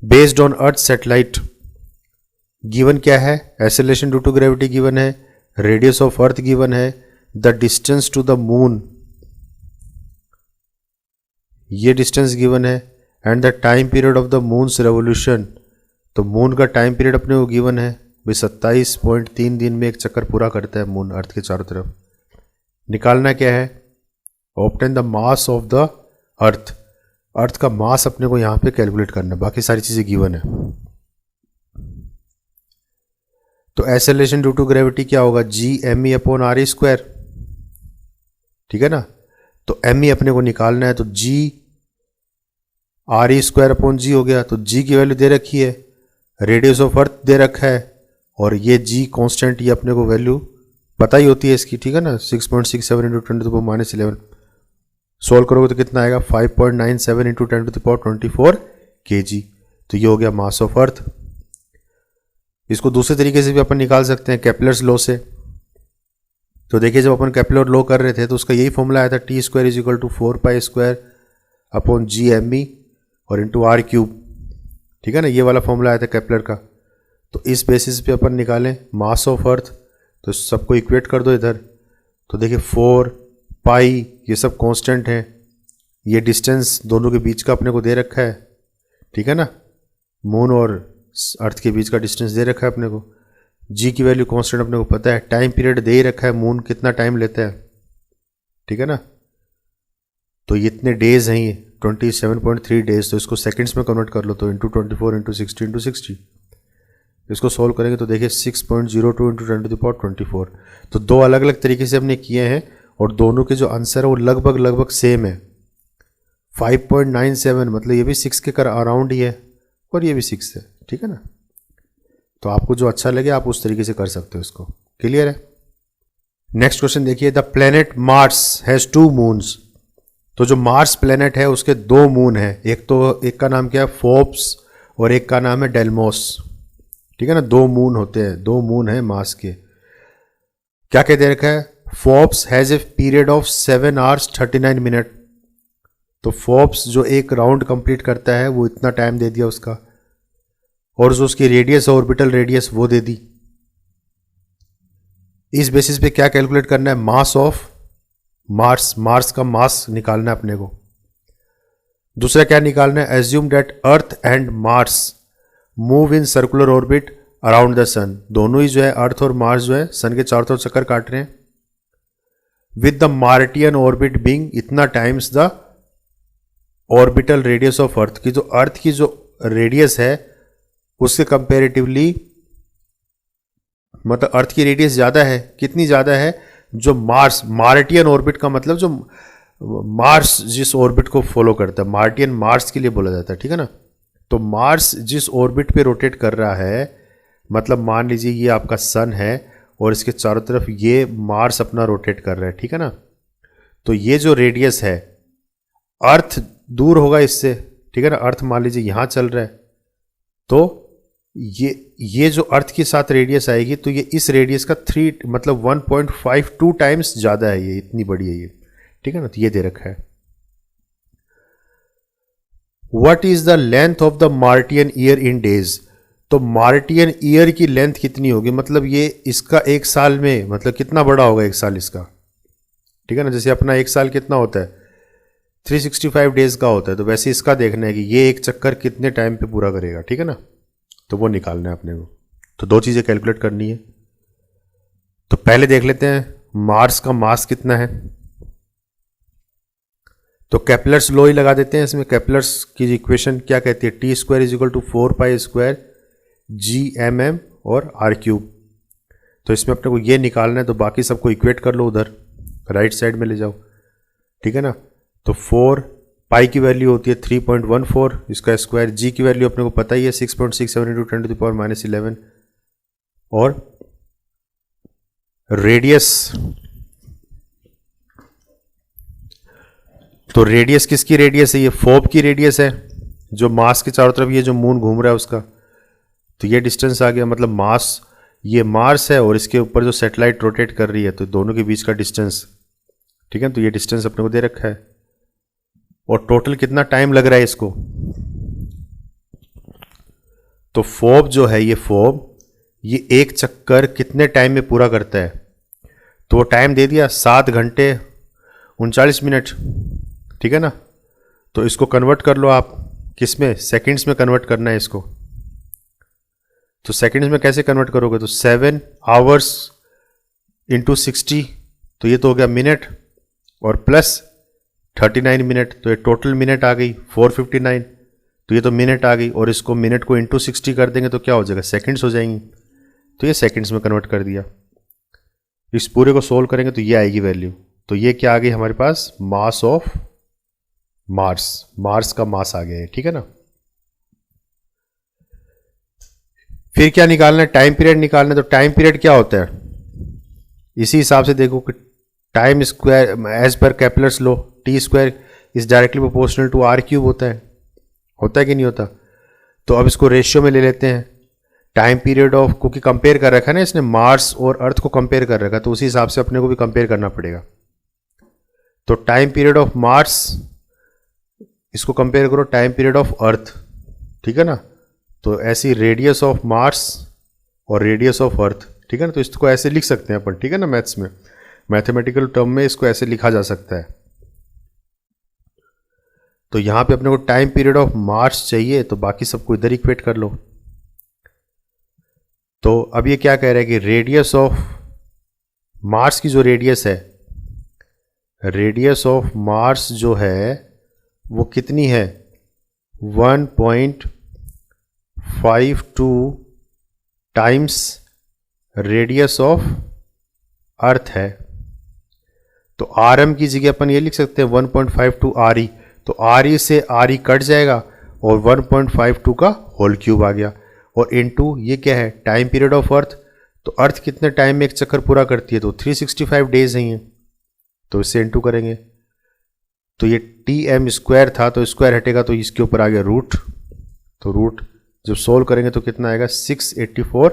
Based on Earth satellite given क्या है, acceleration due to gravity given है, radius of Earth given है, the distance to the moon ये distance given है, and the time period of the moon's revolution, तो moon का time period अपने को गिवन है भाई 27.3 दिन में एक चक्कर पूरा करता है मून अर्थ के चारों तरफ। निकालना क्या है, obtain the mass of the earth, earth का मास अपने को यहाँ पे कैलकुलेट करना है, बाकी सारी चीज़ें गिवन है। तो एक्सेलरेशन ड्यू टू ग्रेविटी क्या होगा, G mE अपॉन RE², ठीक है ना। तो mE अपने को निकालना है, तो G RE² अपॉन G हो गया। तो G की वैल्यू दे रखी है, रेडियस ऑफ अर्थ दे रखा है, और ये G कांस्टेंट, ये अपने को वैल्यू पता ही होती है इसकी, ठीक है ना। 6.67 इंटू 10⁻11 सोल्व करोगे तो कितना आएगा, 5.97 इंटू 10⁻24 kg। तो ये हो गया मास ऑफ अर्थ। इसको दूसरे तरीके से भी अपन निकाल सकते हैं, केपलर्स लॉ से। तो देखिए जब अपन केपलर लॉ कर रहे थे तो उसका यही फॉर्मूला आया था, T² = 4π² अपॉन G mE और इंटू R³, ठीक है ना। ये वाला फॉर्मूला आया था केपलर का। तो इस बेसिस पे अपन निकालें मास ऑफ अर्थ, तो सबको इक्वेट कर दो इधर। तो देखिए 4 पाई ये सब कांस्टेंट है, ये डिस्टेंस दोनों के बीच का अपने को दे रखा है, ठीक है ना। मून और अर्थ के बीच का डिस्टेंस दे रखा है अपने को। जी की वैल्यू कांस्टेंट अपने को पता है, टाइम पीरियड दे ही रखा है, मून कितना टाइम लेता है, ठीक है ना। तो ये इतने डेज हैं, ये 27.3 डेज। तो इसको सेकंड्स में कन्वर्ट कर लो, तो इंटू 24 इंटू 60 इंटू 60। इसको सॉल्व करेंगे तो देखिए 6.02 इंटू 10⁻24। तो दो अलग अलग तरीके से हमने किए हैं और दोनों के जो आंसर है वो लगभग सेम है। 5.97 मतलब ये भी 6 के अराउंड ही है और ये भी 6 है, ठीक है ना। तो आपको जो अच्छा लगे आप उस तरीके से कर सकते हो इसको। क्लियर है। नेक्स्ट क्वेश्चन देखिए, the planet Mars has 2 moons. तो जो मार्स प्लेनेट है उसके 2 मून है, एक का नाम क्या है, फोर्ब्स, और एक का नाम है डेल्मोस, ठीक है ना। 2 मून होते हैं, 2 मून है मार्स के। क्या क्या दे रखा है, Forbes has a period of 7 hours 39 minutes। तो फोर्ब्स जो एक राउंड कंप्लीट करता है वो इतना टाइम दे दिया उसका, और जो उसकी रेडियस ऑर्बिटल रेडियस वो दे दी। इस बेसिस पे क्या कैलकुलेट करना है, मास ऑफ मार्स, मार्स का मास निकालना है अपने को। दूसरा क्या निकालना है, assume that earth and Mars move in circular orbit around the sun. दोनों ही जो है अर्थ और मार्स जो है सन के चारों तरफ चक्कर काट रहे हैं, with the Martian orbit being इतना times the orbital radius of earth की। जो अर्थ की जो रेडियस है उसके कंपेरेटिवली, मतलब अर्थ की रेडियस ज्यादा है, कितनी ज्यादा है, जो मार्स, मार्टियन ऑर्बिट का मतलब जो मार्स जिस ऑर्बिट को फॉलो करता है, मार्टियन मार्स के लिए बोला जाता है, ठीक है ना। तो मार्स जिस ऑर्बिट पे रोटेट कर रहा है, मतलब मान लीजिए ये आपका सन है और इसके चारों तरफ ये मार्स अपना रोटेट कर रहा है, ठीक है ना। तो ये जो रेडियस है, अर्थ दूर होगा इससे, ठीक है ना। अर्थ मान लीजिए यहां चल रहा है, तो ये जो अर्थ के साथ रेडियस आएगी तो ये इस रेडियस का 3 मतलब 1.52 टाइम्स ज्यादा है, ये इतनी बड़ी है ये, ठीक है ना। तो ये दे रखा है। What is the length of the Martian year in days. तो मार्टियन ईयर की लेंथ कितनी होगी, मतलब ये इसका एक साल में मतलब कितना बड़ा होगा एक साल इसका, ठीक है ना। जैसे अपना एक साल कितना होता है, 365 डेज का होता है, तो वैसे इसका देखना है कि ये एक चक्कर कितने टाइम पे पूरा करेगा, ठीक है ना। तो वो निकालना है अपने को। तो 2 चीजें कैलकुलेट करनी है। तो पहले देख लेते हैं मार्स का मास कितना है। तो केपलर्स लॉ ही लगा देते हैं इसमें। केपलर्स की इक्वेशन क्या कहती है, T² = 4π² G और R³। तो इसमें अपने को ये निकालना है, तो बाकी सबको इक्वेट कर लो उधर राइट साइड में ले जाओ, ठीक है ना। तो 4 पाई की वैल्यू होती है 3.14, इसका स्क्वायर। जी की वैल्यू अपने को पता ही है 6.67 इंटू 10⁻11, और रेडियस, तो रेडियस किसकी रेडियस है, ये फोर्ब की रेडियस है, जो मास के चारों तरफ ये जो मून घूम रहा है उसका। तो ये डिस्टेंस आ गया, मतलब मास, ये मार्स है और इसके ऊपर जो सैटेलाइट रोटेट कर रही है, तो दोनों के बीच का डिस्टेंस, ठीक है। तो ये डिस्टेंस अपने को दे रखा है, और टोटल कितना टाइम लग रहा है इसको, तो फोब जो है, ये फोब, ये एक चक्कर कितने टाइम में पूरा करता है? तो वो टाइम दे दिया 7 घंटे 39 मिनट, ठीक है ना। तो इसको कन्वर्ट कर लो आप, किस में? सेकंड्स में कन्वर्ट करना है इसको। तो सेकंड्स में कैसे कन्वर्ट करोगे? तो 7 आवर्स इंटू 60, तो ये तो हो गया मिनट, और प्लस 39 मिनट, तो ये टोटल मिनट आ गई 459, तो ये तो मिनट आ गई, और इसको मिनट को इंटू 60 कर देंगे तो क्या हो जाएगा? सेकंड्स हो जाएंगी। तो ये सेकंड्स में कन्वर्ट कर दिया। इस पूरे को सोल्व करेंगे तो ये आएगी वैल्यू। तो ये क्या आ गई हमारे पास? मास ऑफ मार्स, मार्स का मास आ गया है, ठीक है ना। फिर क्या निकालना है? टाइम पीरियड निकालना है। तो टाइम पीरियड क्या होता है? इसी हिसाब से देखो कि time square as per Kepler's law, T square is directly proportional to R cube होता है कि नहीं होता? तो अब इसको रेशियो में ले लेते हैं। टाइम पीरियड ऑफ, क्योंकि कंपेयर कर रखा है ना इसने, मार्स और अर्थ को कंपेयर कर रखा है, तो उसी हिसाब से अपने को भी कंपेयर करना पड़ेगा। तो टाइम पीरियड ऑफ मार्स, इसको कंपेयर करो टाइम पीरियड ऑफ अर्थ, ठीक है ना। तो ऐसी रेडियस ऑफ मार्स और रेडियस ऑफ अर्थ, ठीक है ना। तो इसको ऐसे लिख सकते हैं अपन, ठीक है ना। मैथ्स में, मैथमेटिकल टर्म में इसको ऐसे लिखा जा सकता है। तो यहां पे अपने को टाइम पीरियड ऑफ मार्स चाहिए, तो बाकी सबको इधर इक्वेट कर लो। तो अब ये क्या कह रहा है कि रेडियस ऑफ मार्स की जो रेडियस है, रेडियस ऑफ मार्स जो है वो कितनी है? 1.52 टाइम्स रेडियस ऑफ अर्थ है। तो आर एम की जगह अपन ये लिख सकते हैं 1.52 आर ई। तो आर ई से आर ई कट जाएगा और 1.52 का होल क्यूब आ गया, और इनटू ये क्या है? Time period of earth. तो अर्थ कितने टाइम में एक चक्कर पूरा करती है? तो 365 डेज ही हैं, तो इससे इनटू करेंगे। तो ये टी एम स्क्वायर था, तो स्क्वायर हटेगा तो इसके ऊपर आ गया रूट। तो रूट जब सोल्व करेंगे तो कितना आएगा? 684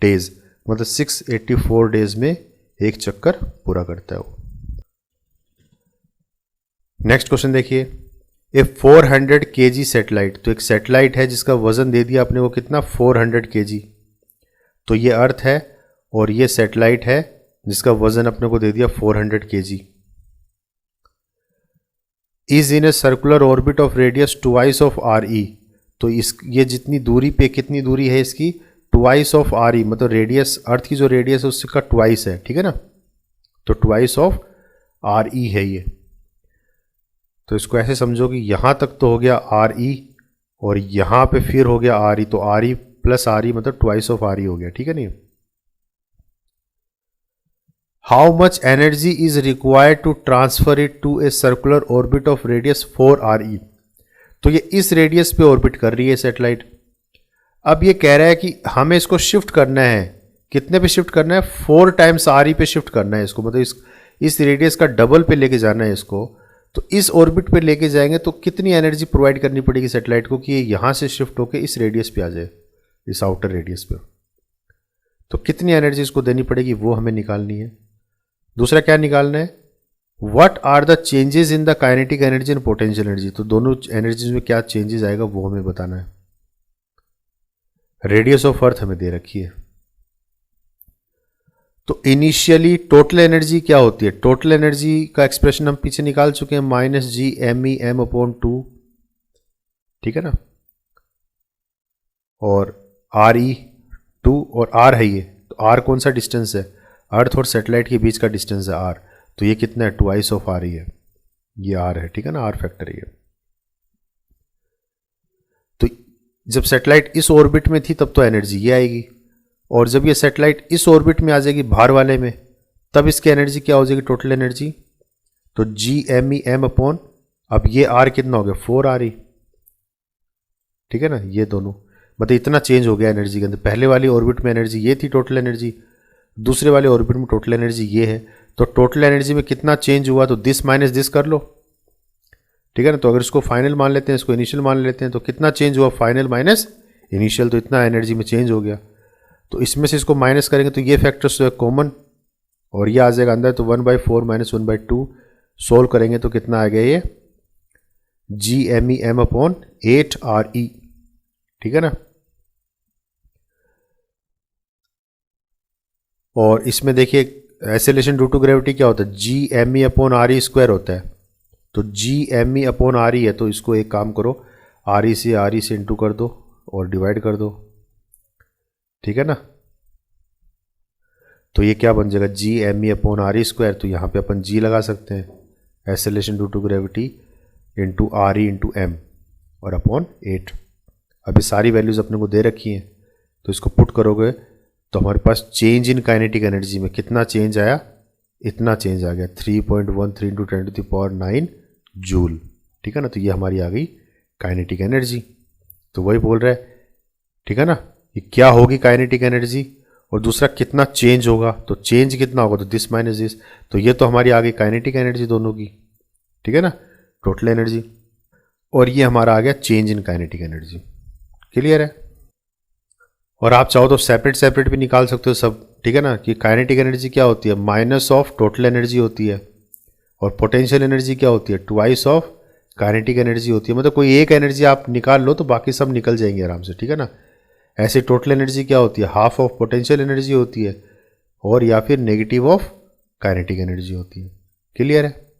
डेज, मतलब 684 डेज में एक चक्कर पूरा करता है वो। नेक्स्ट क्वेश्चन देखिए, ए 400 kg सैटेलाइट, तो एक सैटेलाइट है जिसका वजन दे दिया अपने को कितना? 400 kg। तो ये अर्थ है और ये सैटेलाइट है जिसका वजन अपने को दे दिया 400 kg। Is in A circular orbit of radius twice of are E. तो इस ये जितनी दूरी पे, कितनी दूरी है इसकी? ट्वाइस ऑफ आर ई, मतलब रेडियस, अर्थ की जो रेडियस है उसका ट्वाइस है, ठीक है ना। तो ट्वाइस ऑफ आर ई है ये। तो इसको ऐसे समझो कि यहां तक तो हो गया आर ई, और यहां पे फिर हो गया आर ई, तो R E plus R E मतलब ट्वाइस ऑफ आर ई हो गया, ठीक है नहीं। How much energy is required to transfer it to a circular orbit of radius 4 R E. तो ये इस रेडियस पे ऑर्बिट कर रही है सैटेलाइट। अब ये कह रहा है कि हमें इसको शिफ्ट करना है, कितने पे शिफ्ट करना है? 4 टाइम्स आर ई पे शिफ्ट करना है इसको, मतलब इस रेडियस का डबल पे लेके जाना है इसको। तो इस ऑर्बिट पे लेके जाएंगे तो कितनी एनर्जी प्रोवाइड करनी पड़ेगी सैटेलाइट को कि ये यहां से शिफ्ट होकर इस रेडियस पे आ जाए, इस आउटर रेडियस पे। तो कितनी एनर्जी इसको देनी पड़ेगी वो हमें निकालनी है। दूसरा क्या निकालना है? What are the changes in the kinetic energy and potential energy. तो दोनों एनर्जीज में क्या चेंजेस आएगा वो हमें बताना है। रेडियस ऑफ अर्थ हमें दे रखी है। तो इनिशियली टोटल एनर्जी क्या होती है? टोटल एनर्जी का एक्सप्रेशन हम पीछे निकाल चुके हैं, -GME_m/2, ठीक है ना। और RE2 और R है ये, तो R कौन सा डिस्टेंस है? अर्थ और सैटेलाइट के बीच का डिस्टेंस है R। तो ये कितना है? ट्वाइस ऑफ R है, ये R है, ठीक है ना, R फैक्टर है ये। तो जब सैटेलाइट इस ऑर्बिट में थी तब तो एनर्जी ये आएगी, और जब ये सैटेलाइट इस ऑर्बिट में आ जाएगी बाहर वाले में, तब इसकी एनर्जी क्या हो जाएगी? Total energy. तो GME_m/, अब ये R कितना हो गया? 4 RE, ठीक है ना। ये दोनों मतलब इतना चेंज हो गया एनर्जी के अंदर। पहले वाली ऑर्बिट में एनर्जी ये थी टोटल एनर्जी, दूसरे वाले ऑर्बिट में टोटल एनर्जी ये है। तो टोटल एनर्जी में कितना चेंज हुआ? तो दिस माइनस दिस कर लो, ठीक है ना। तो अगर इसको फाइनल मान लेते हैं, इसको इनिशियल मान लेते हैं, तो कितना चेंज हुआ? फाइनल माइनस इनिशियल, तो इतना एनर्जी में चेंज हो गया। तो इसमें से इसको माइनस करेंगे तो ये फैक्टर्स जो है कॉमन, और ये आ जाएगा अंदर, तो 1/4 - 1/2 सोल्व करेंगे तो कितना आ गया? ये GME_m/8 RE, ठीक है ना। और इसमें देखिए एक्सेलरेशन ड्यू टू ग्रेविटी क्या होता है, G M E upon R E square होता है। तो G M E upon R E है, तो इसको एक काम करो, आर ई से इंटू कर दो और डिवाइड कर दो, ठीक है ना। तो ये क्या बन जाएगा, G M E upon R E square. तो यहाँ पे अपन जी लगा सकते हैं, acceleration due to gravity into R E into M और अपॉन 8। अभी सारी वैल्यूज़ अपने को दे रखी हैं, तो इसको पुट करोगे तो हमारे पास चेंज इन काइनेटिक एनर्जी में कितना चेंज आया, इतना चेंज आ गया 3.13 इंटू 10⁹ जूल, ठीक है ना। तो ये हमारी आ गई काइनेटिक एनर्जी। तो वही बोल रहा है, ठीक है ना, ये क्या होगी काइनेटिक एनर्जी, और दूसरा कितना चेंज होगा, तो चेंज कितना होगा, तो दिस माइनस दिस। तो ये तो हमारी आ गई काइनेटिक एनर्जी दोनों की, ठीक है ना, टोटल एनर्जी। और ये हमारा आ गया change in kinetic energy. Clear है। और आप चाहो तो सेपरेट सेपरेट भी निकाल सकते हो सब, ठीक है ना, कि काइनेटिक एनर्जी क्या होती है, माइनस ऑफ टोटल एनर्जी होती है, और पोटेंशियल एनर्जी क्या होती है, ट्वाइस ऑफ काइनेटिक एनर्जी होती है। मतलब कोई एक एनर्जी आप निकाल लो तो बाकी सब निकल जाएंगे आराम से, ठीक है ना। ऐसे टोटल एनर्जी क्या होती है, हाफ ऑफ पोटेंशियल एनर्जी होती है, और या फिर नेगेटिव ऑफ काइनेटिक एनर्जी होती है। क्लियर है।